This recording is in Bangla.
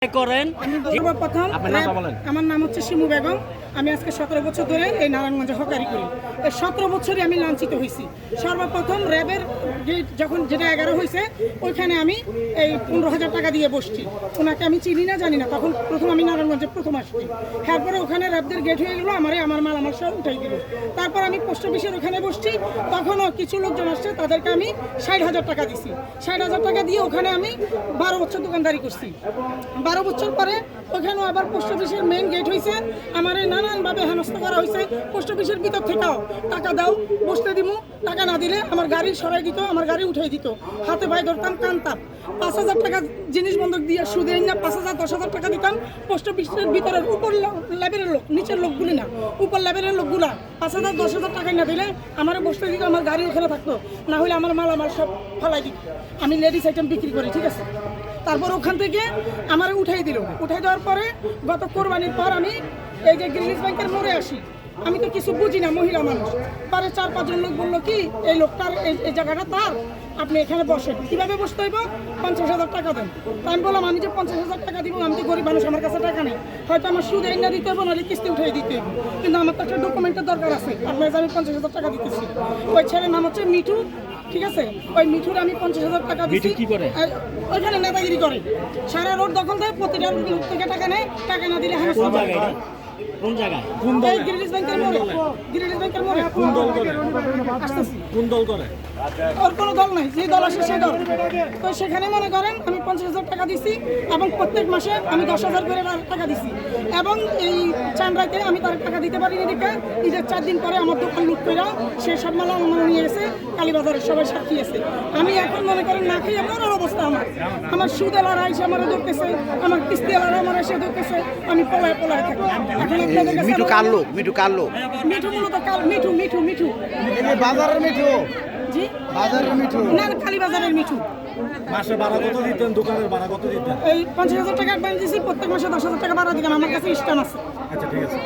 করেন সর্বপ্রথম আমার নাম হচ্ছে শিমু বেগম। আমি আজকে 17 বছর ধরে এই নারায়ণগঞ্জে হকারি করি। এই 17 বছরই আমি লাঞ্ছিত হয়েছি। সর্বপ্রথম র্যাবের যখন যেটা 11 হয়েছে ওইখানে আমি এই 15,000 টাকা দিয়ে বসছি। ওনাকে আমি চিনি না জানি না, তখন প্রথম আমি নারায়ণগঞ্জে প্রথম আসছি। তারপরে ওখানে র্যাবদের গেট হয়ে গেলো, আমার মাল আমার সব উঠাই দিল। তারপর আমি পোস্ট অফিসের ওখানে বসছি, তখনও কিছু লোকজন আসছে, তাদেরকে আমি 60,000 টাকা দিছি। 60,000 টাকা দিয়ে ওখানে আমি 12 বছর দোকানদারি করছি। 12 বছর পরে ওখানেও আবার পোস্ট অফিসের মেইন গেট হয়েছে, আমার নানানভাবে হেনস্থা করা হয়েছে। পোস্ট অফিসের ভিতর থেকেও টাকা দাও, বসতে দিমু, টাকা না দিলে আমার গাড়ি সরাই দিত, আমার গাড়ি উঠাই দিত, হাতে পায়ে ধরতাম, কানতাম। 5,000 টাকা জিনিস বন্ধক দিয়ে সুদে না 5,000 10,000 টাকা দিতাম। পোস্ট অফিসের ভিতরের উপর লেভেলের লোক, নিচের লোকগুলি না, উপর লেভেলের লোকগুলা 5,000 10,000 টাকা না দিলে আমার বসতে দিত, আমার গাড়ি ওখানে থাকতো, না হলে আমার মাল আমার সব ফেলাই দিত। আমি লেডিস আইটেম বিক্রি করি, ঠিক আছে। তারপর ওখান থেকে আমার উঠাই দিল। উঠাই দেওয়ার পরে গত কোরবানির পর আমি এই যে গ্রিনিজ ব্যাংকের মোড়ে আসি। আমি তো কিছু বুঝি না, মহিলা মানুষ। পরে 4-5 জন লোক বললো কি এই লোকটার এই জায়গাটা তার, আপনি এখানে বসেন। কীভাবে বসতে হইব? 50,000 টাকা দেন। আমি বললাম আমি যে 50,000 টাকা দিব, আমি তো গরিব মানুষ, আমার কাছে টাকা নেই। হয়তো আমার সুদ এনে দিতে হবে, নাহলে কিস্তি উঠিয়ে দিতে হবে, কিন্তু আমার তো একটা ডকুমেন্টের দরকার আছে। আপনার আমি 50,000 টাকা দিতেছি। ওই ছেলের নাম হচ্ছে মিঠু, ঠিক আছে। ওই মিঠুর আমি 50,000 টাকা দিচ্ছি। ওইখানে নেতাগিরি করে, সারা রোড দখল দেয়, প্রতিটা লোক থেকে টাকা নেয়, টাকা না দিলে কোন জায়গায়? গ্রিনিজ ব্যাংকের মোড়ে। কোন দল করে? ওর কোনো দল নাই, যে দল আসে সেই দল। তো সেখানে মনে করেন আমি 50,000 টাকা দিছি, এবং প্রত্যেক মাসে আমি 10,000 করে টাকা দিছি। এবং এই চান্দ্রাইতে আমি তার টাকা দিতে পারিনি দেখে ঈদের 4 দিন পরে আমার দোকান লুট করে সে সব মাল আমার নিয়ে গেছে। কালীবাজারের সবাই সাক্ষী আছে। আমি এখন মনে করেন না খেয়ে মরার অবস্থা। আমার সুদ এলারা এসে আমার ধরতেছে, আমার কিস্তি এলারা আমার এসে ধরতেছে, আমি পলায় থাকি। এখন মিঠু কার লোক? মিঠু মূলত মিঠু বাজারের মিঠু, জি বাজারের মিঠু না, কালীবাজারের মিঠু। মাসে ভাড়া কত দিতেন? দোকানের ভাড়া কত দিতেন? এই 50,000 টাকা অ্যাডভান্স দিয়েছি, প্রত্যেক মাসে 10,000 টাকা ভাড়া দিতাম। আমার কাছে স্ট্যাম্প আছে। আচ্ছা, ঠিক আছে।